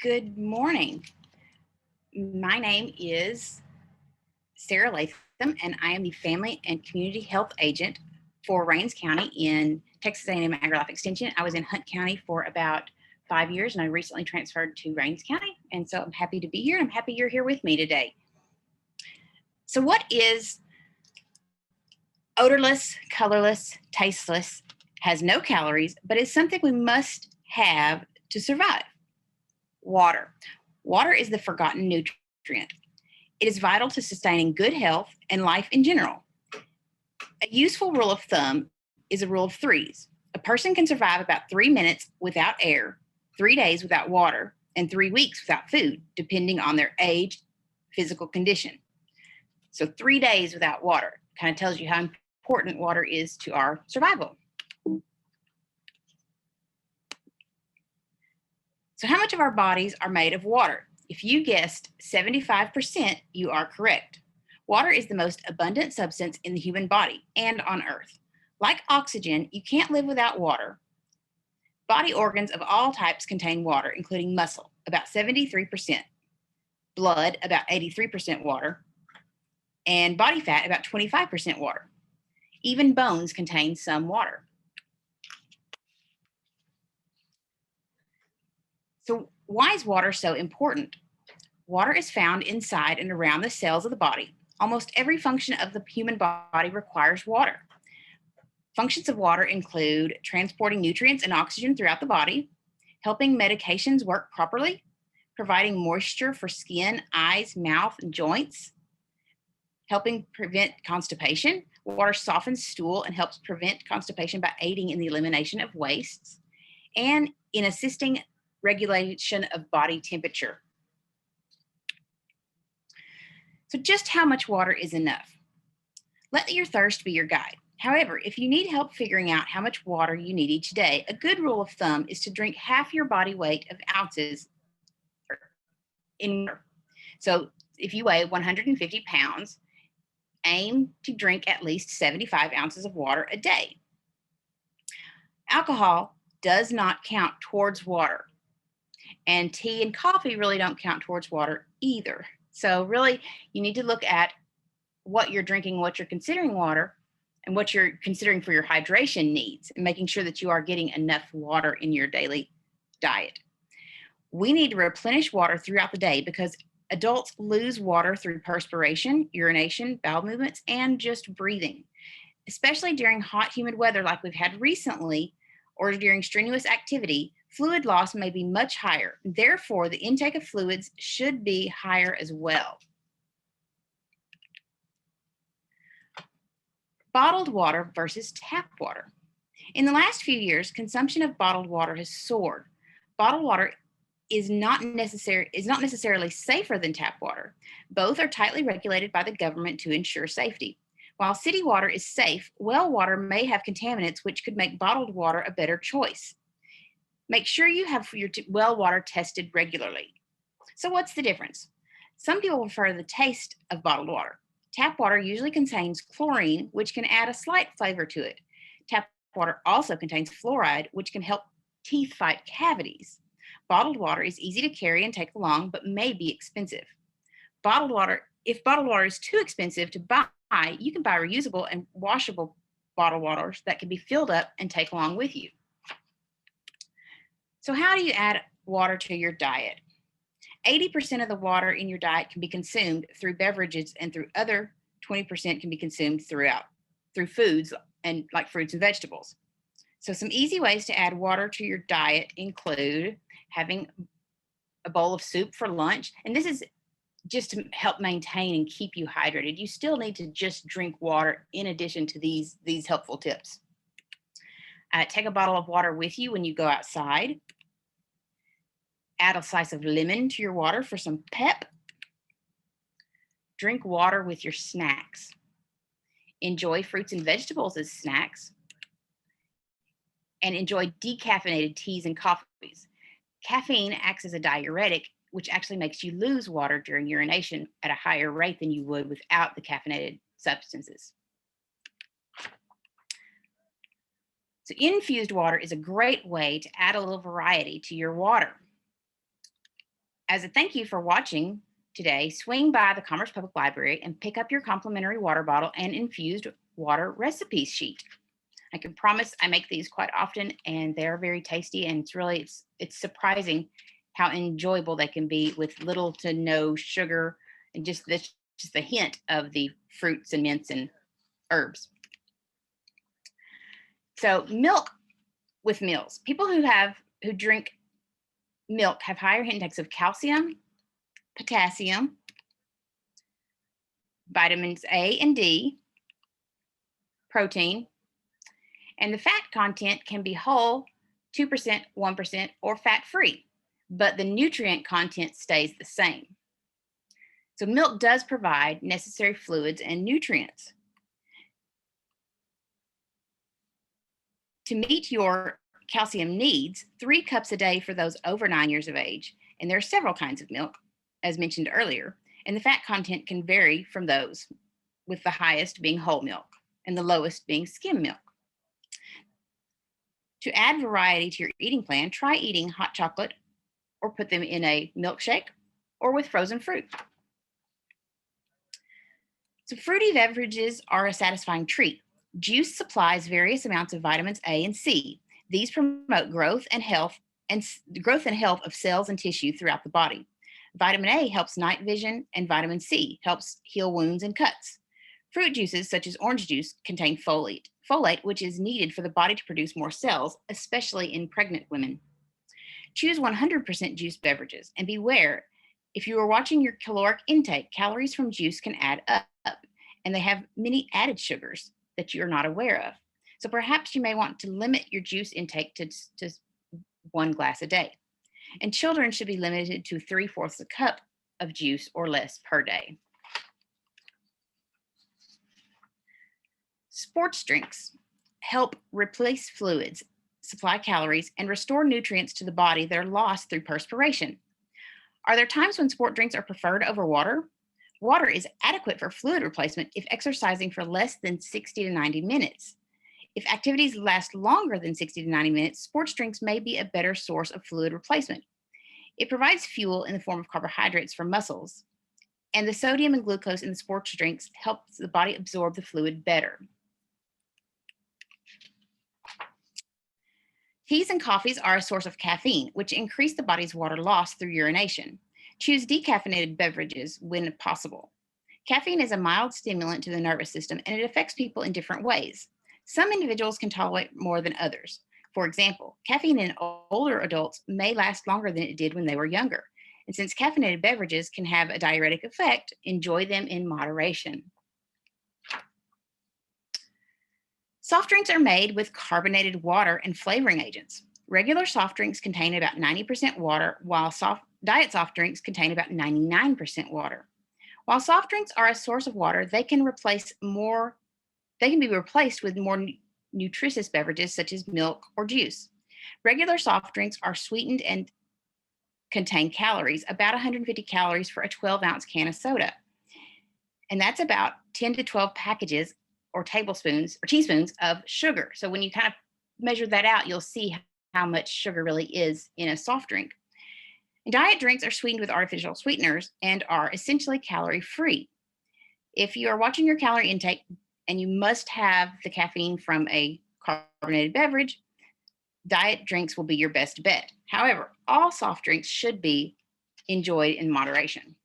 Good morning. My name is Sarah Latham, and I am the Family and Community Health Agent for Rains County in Texas A&M AgriLife Extension. I was in Hunt County for about 5 years, and I recently transferred to Rains County, and so I'm happy to be here, and I'm happy you're here with me today. So what is odorless, colorless, tasteless, has no calories, but is something we must have to survive? Water. Water is the forgotten nutrient. It is vital to sustaining good health and life in general. A useful rule of thumb is a rule of threes. A person can survive about 3 minutes without air, 3 days without water, and 3 weeks without food, depending on their age, physical condition. So 3 days without water kind of tells you how important water is to our survival. So how much of our bodies are made of water? If you guessed 75%, you are correct. Water is the most abundant substance in the human body and on Earth. Like oxygen, you can't live without water. Body organs of all types contain water, including muscle, about 73%, blood, about 83% water, and body fat, about 25% water. Even bones contain some water. So why is water so important? Water is found inside and around the cells of the body. Almost every function of the human body requires water. Functions of water include transporting nutrients and oxygen throughout the body, helping medications work properly, providing moisture for skin, eyes, mouth, and joints, helping prevent constipation. Water softens stool and helps prevent constipation by aiding in the elimination of wastes, and in assisting regulation of body temperature. So just how much water is enough? Let your thirst be your guide. However, if you need help figuring out how much water you need each day, a good rule of thumb is to drink half your body weight of ounces in water. So if you weigh 150 pounds, aim to drink at least 75 ounces of water a day. Alcohol does not count towards water, and tea and coffee really don't count towards water either. So really, you need to look at what you're drinking, what you're considering water, and what you're considering for your hydration needs, and making sure that you are getting enough water in your daily diet. We need to replenish water throughout the day because adults lose water through perspiration, urination, bowel movements, and just breathing. Especially during hot, humid weather like we've had recently, or during strenuous activity, fluid loss may be much higher. Therefore, the intake of fluids should be higher as well. Bottled water versus tap water. In the last few years, consumption of bottled water has soared. Bottled water is not necessarily safer than tap water. Both are tightly regulated by the government to ensure safety. While city water is safe, well water may have contaminants which could make bottled water a better choice. Make sure you have your well water tested regularly. So what's the difference? Some people prefer the taste of bottled water. Tap water usually contains chlorine, which can add a slight flavor to it. Tap water also contains fluoride, which can help teeth fight cavities. Bottled water is easy to carry and take along, but may be expensive. If bottled water is too expensive to buy, you can buy reusable and washable bottled waters that can be filled up and take along with you. So how do you add water to your diet? 80% of the water in your diet can be consumed through beverages, and through other 20% can be consumed through foods and like fruits and vegetables. So some easy ways to add water to your diet include having a bowl of soup for lunch. And this is just to help maintain and keep you hydrated. You still need to just drink water in addition to these helpful tips. Take a bottle of water with you when you go outside. Add a slice of lemon to your water for some pep. Drink water with your snacks. Enjoy fruits and vegetables as snacks. And enjoy decaffeinated teas and coffees. Caffeine acts as a diuretic, which actually makes you lose water during urination at a higher rate than you would without the caffeinated substances. So infused water is a great way to add a little variety to your water. As a thank you for watching today, swing by the Commerce Public Library and pick up your complimentary water bottle and infused water recipe sheet. I can promise I make these quite often and they're very tasty, and it's surprising how enjoyable they can be with little to no sugar and just the hint of the fruits and mints and herbs. So milk with meals. People who drink milk have higher intakes of calcium, potassium, vitamins A and D, protein, and the fat content can be whole, 2%, 1%, or fat-free, but the nutrient content stays the same. So milk does provide necessary fluids and nutrients. To meet your calcium needs, 3 cups a day for those over 9 years of age, and there are several kinds of milk, as mentioned earlier, and the fat content can vary from those, with the highest being whole milk and the lowest being skim milk. To add variety to your eating plan, try eating hot chocolate or put them in a milkshake or with frozen fruit. So fruity beverages are a satisfying treat. Juice supplies various amounts of vitamins A and C. These promote growth and health of cells and tissue throughout the body. Vitamin A helps night vision, and vitamin C helps heal wounds and cuts. Fruit juices, such as orange juice, contain folate, which is needed for the body to produce more cells, especially in pregnant women. Choose 100% juice beverages, and beware, if you are watching your caloric intake, calories from juice can add up, and they have many added sugars that you're not aware of. So perhaps you may want to limit your juice intake to 1 glass a day. And children should be limited to 3/4 a cup of juice or less per day. Sports drinks help replace fluids, supply calories, and restore nutrients to the body that are lost through perspiration. Are there times when sport drinks are preferred over water? Water is adequate for fluid replacement if exercising for less than 60 to 90 minutes. If activities last longer than 60 to 90 minutes, sports drinks may be a better source of fluid replacement. It provides fuel in the form of carbohydrates for muscles, and the sodium and glucose in the sports drinks helps the body absorb the fluid better. Teas and coffees are a source of caffeine, which increase the body's water loss through urination. Choose decaffeinated beverages when possible. Caffeine is a mild stimulant to the nervous system, and it affects people in different ways. Some individuals can tolerate more than others. For example, caffeine in older adults may last longer than it did when they were younger. And since caffeinated beverages can have a diuretic effect, enjoy them in moderation. Soft drinks are made with carbonated water and flavoring agents. Regular soft drinks contain about 90% water, while diet soft drinks contain about 99% water. While soft drinks are a source of water, they can be replaced with more nutritious beverages such as milk or juice. Regular soft drinks are sweetened and contain calories, about 150 calories for a 12-ounce can of soda. And that's about 10 to 12 packages or tablespoons or teaspoons of sugar. So when you kind of measure that out, you'll see how much sugar really is in a soft drink. And diet drinks are sweetened with artificial sweeteners and are essentially calorie-free. If you are watching your calorie intake and you must have the caffeine from a carbonated beverage, diet drinks will be your best bet. However, all soft drinks should be enjoyed in moderation.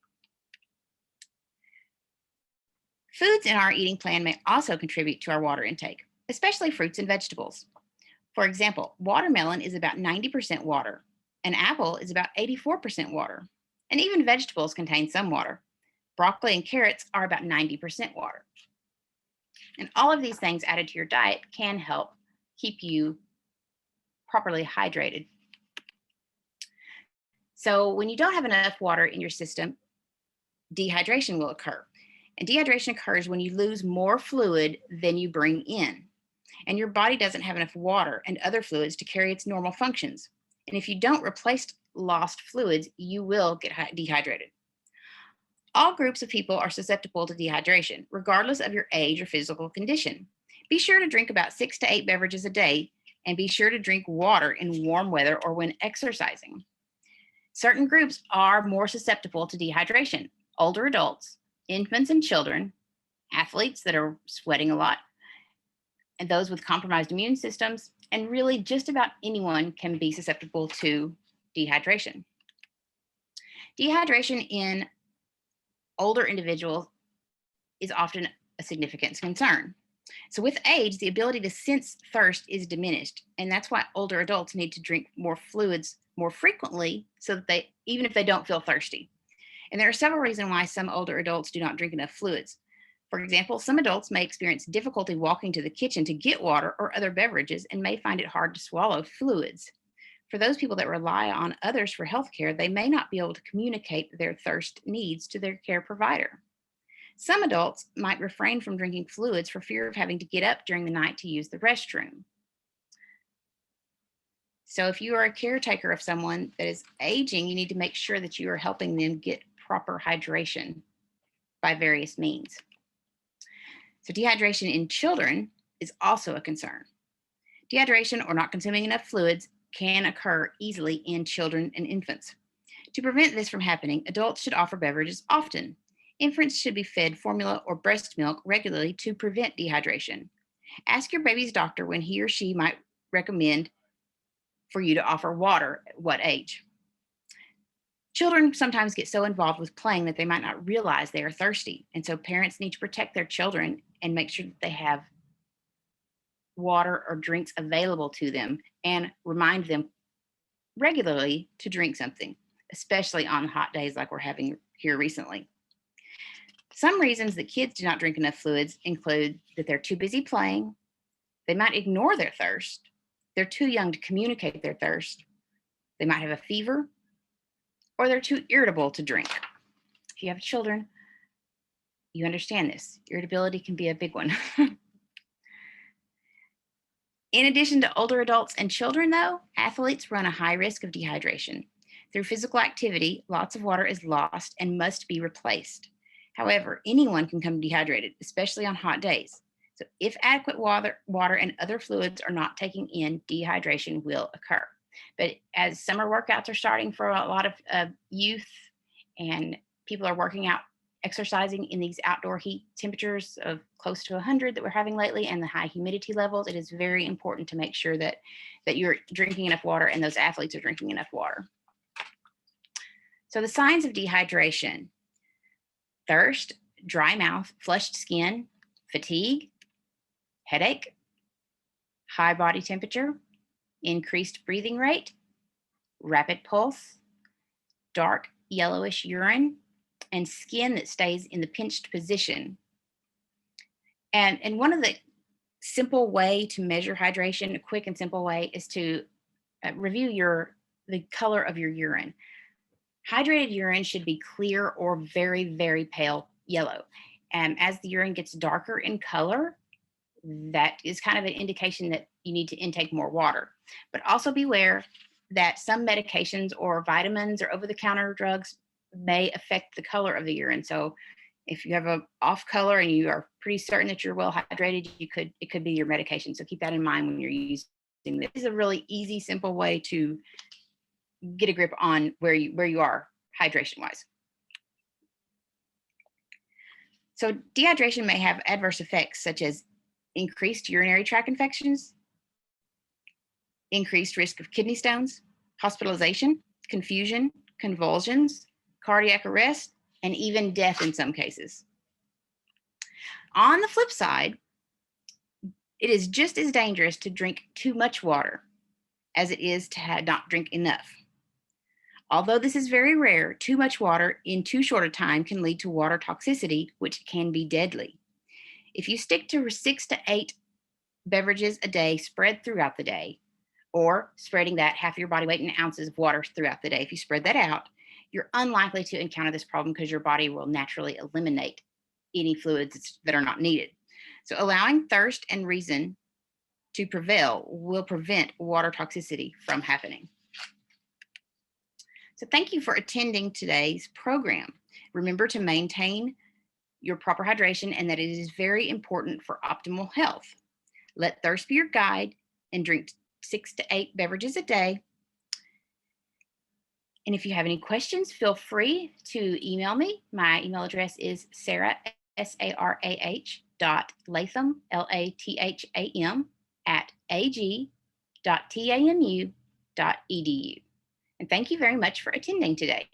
Foods in our eating plan may also contribute to our water intake, especially fruits and vegetables. For example, watermelon is about 90% water. An apple is about 84% water. And even vegetables contain some water. Broccoli and carrots are about 90% water. And all of these things added to your diet can help keep you properly hydrated. So when you don't have enough water in your system, dehydration will occur. And dehydration occurs when you lose more fluid than you bring in. And your body doesn't have enough water and other fluids to carry its normal functions. And if you don't replace lost fluids, you will get dehydrated. All groups of people are susceptible to dehydration, regardless of your age or physical condition. Be sure to drink about 6 to 8 beverages a day, and be sure to drink water in warm weather or when exercising. Certain groups are more susceptible to dehydration: older adults, infants and children, athletes that are sweating a lot, and those with compromised immune systems, and really just about anyone can be susceptible to dehydration. Dehydration in older individuals is often a significant concern. So, with age, the ability to sense thirst is diminished. And that's why older adults need to drink more fluids more frequently so that they, even if they don't feel thirsty. And there are several reasons why some older adults do not drink enough fluids. For example, some adults may experience difficulty walking to the kitchen to get water or other beverages and may find it hard to swallow fluids. For those people that rely on others for healthcare, they may not be able to communicate their thirst needs to their care provider. Some adults might refrain from drinking fluids for fear of having to get up during the night to use the restroom. So, if you are a caretaker of someone that is aging, you need to make sure that you are helping them get proper hydration by various means. So, dehydration in children is also a concern. Dehydration or not consuming enough fluids can occur easily in children and infants. To prevent this from happening, adults should offer beverages often. Infants should be fed formula or breast milk regularly to prevent dehydration. Ask your baby's doctor when he or she might recommend for you to offer water at what age. Children sometimes get so involved with playing that they might not realize they are thirsty. And so parents need to protect their children and make sure that they have water or drinks available to them and remind them regularly to drink something, especially on hot days like we're having here recently. Some reasons that kids do not drink enough fluids include that they're too busy playing, they might ignore their thirst, they're too young to communicate their thirst, they might have a fever, or they're too irritable to drink. If you have children, you understand this. Irritability can be a big one. In addition to older adults and children, though, athletes run a high risk of dehydration. Through physical activity, lots of water is lost and must be replaced. However, anyone can become dehydrated, especially on hot days. So, if adequate water and other fluids are not taken in, dehydration will occur. But as summer workouts are starting for a lot of youth and people are working out, exercising in these outdoor heat temperatures of close to 100 that we're having lately and the high humidity levels, it is very important to make sure that you're drinking enough water and those athletes are drinking enough water. So the signs of dehydration: thirst, dry mouth, flushed skin, fatigue, headache, high body temperature, increased breathing rate, rapid pulse, dark yellowish urine, and skin that stays in the pinched position. And one of the simple way to measure hydration, a quick and simple way, is to review the color of your urine. Hydrated urine should be clear or very, very pale yellow. And as the urine gets darker in color, that is kind of an indication that you need to intake more water. But also beware that some medications or vitamins or over-the-counter drugs may affect the color of the urine. So if you have a off color and you are pretty certain that you're well hydrated, it could be your medication. So keep that in mind when you're using this. This is a really easy, simple way to get a grip on where you are hydration wise. So dehydration may have adverse effects such as increased urinary tract infections, increased risk of kidney stones, hospitalization, confusion, convulsions, cardiac arrest, and even death in some cases. On the flip side, it is just as dangerous to drink too much water as it is to not drink enough. Although this is very rare, too much water in too short a time can lead to water toxicity, which can be deadly. If you stick to 6 to 8 beverages a day spread throughout the day, or spreading that half your body weight in ounces of water throughout the day, if you spread that out, you're unlikely to encounter this problem because your body will naturally eliminate any fluids that are not needed. So allowing thirst and reason to prevail will prevent water toxicity from happening. So thank you for attending today's program. Remember to maintain your proper hydration and that it is very important for optimal health. Let thirst be your guide and drink 6 to 8 beverages a day. And if you have any questions, feel free to email me. My email address is Sarah, SARAH Latham, LATHAM @ag.tamu.edu. And thank you very much for attending today.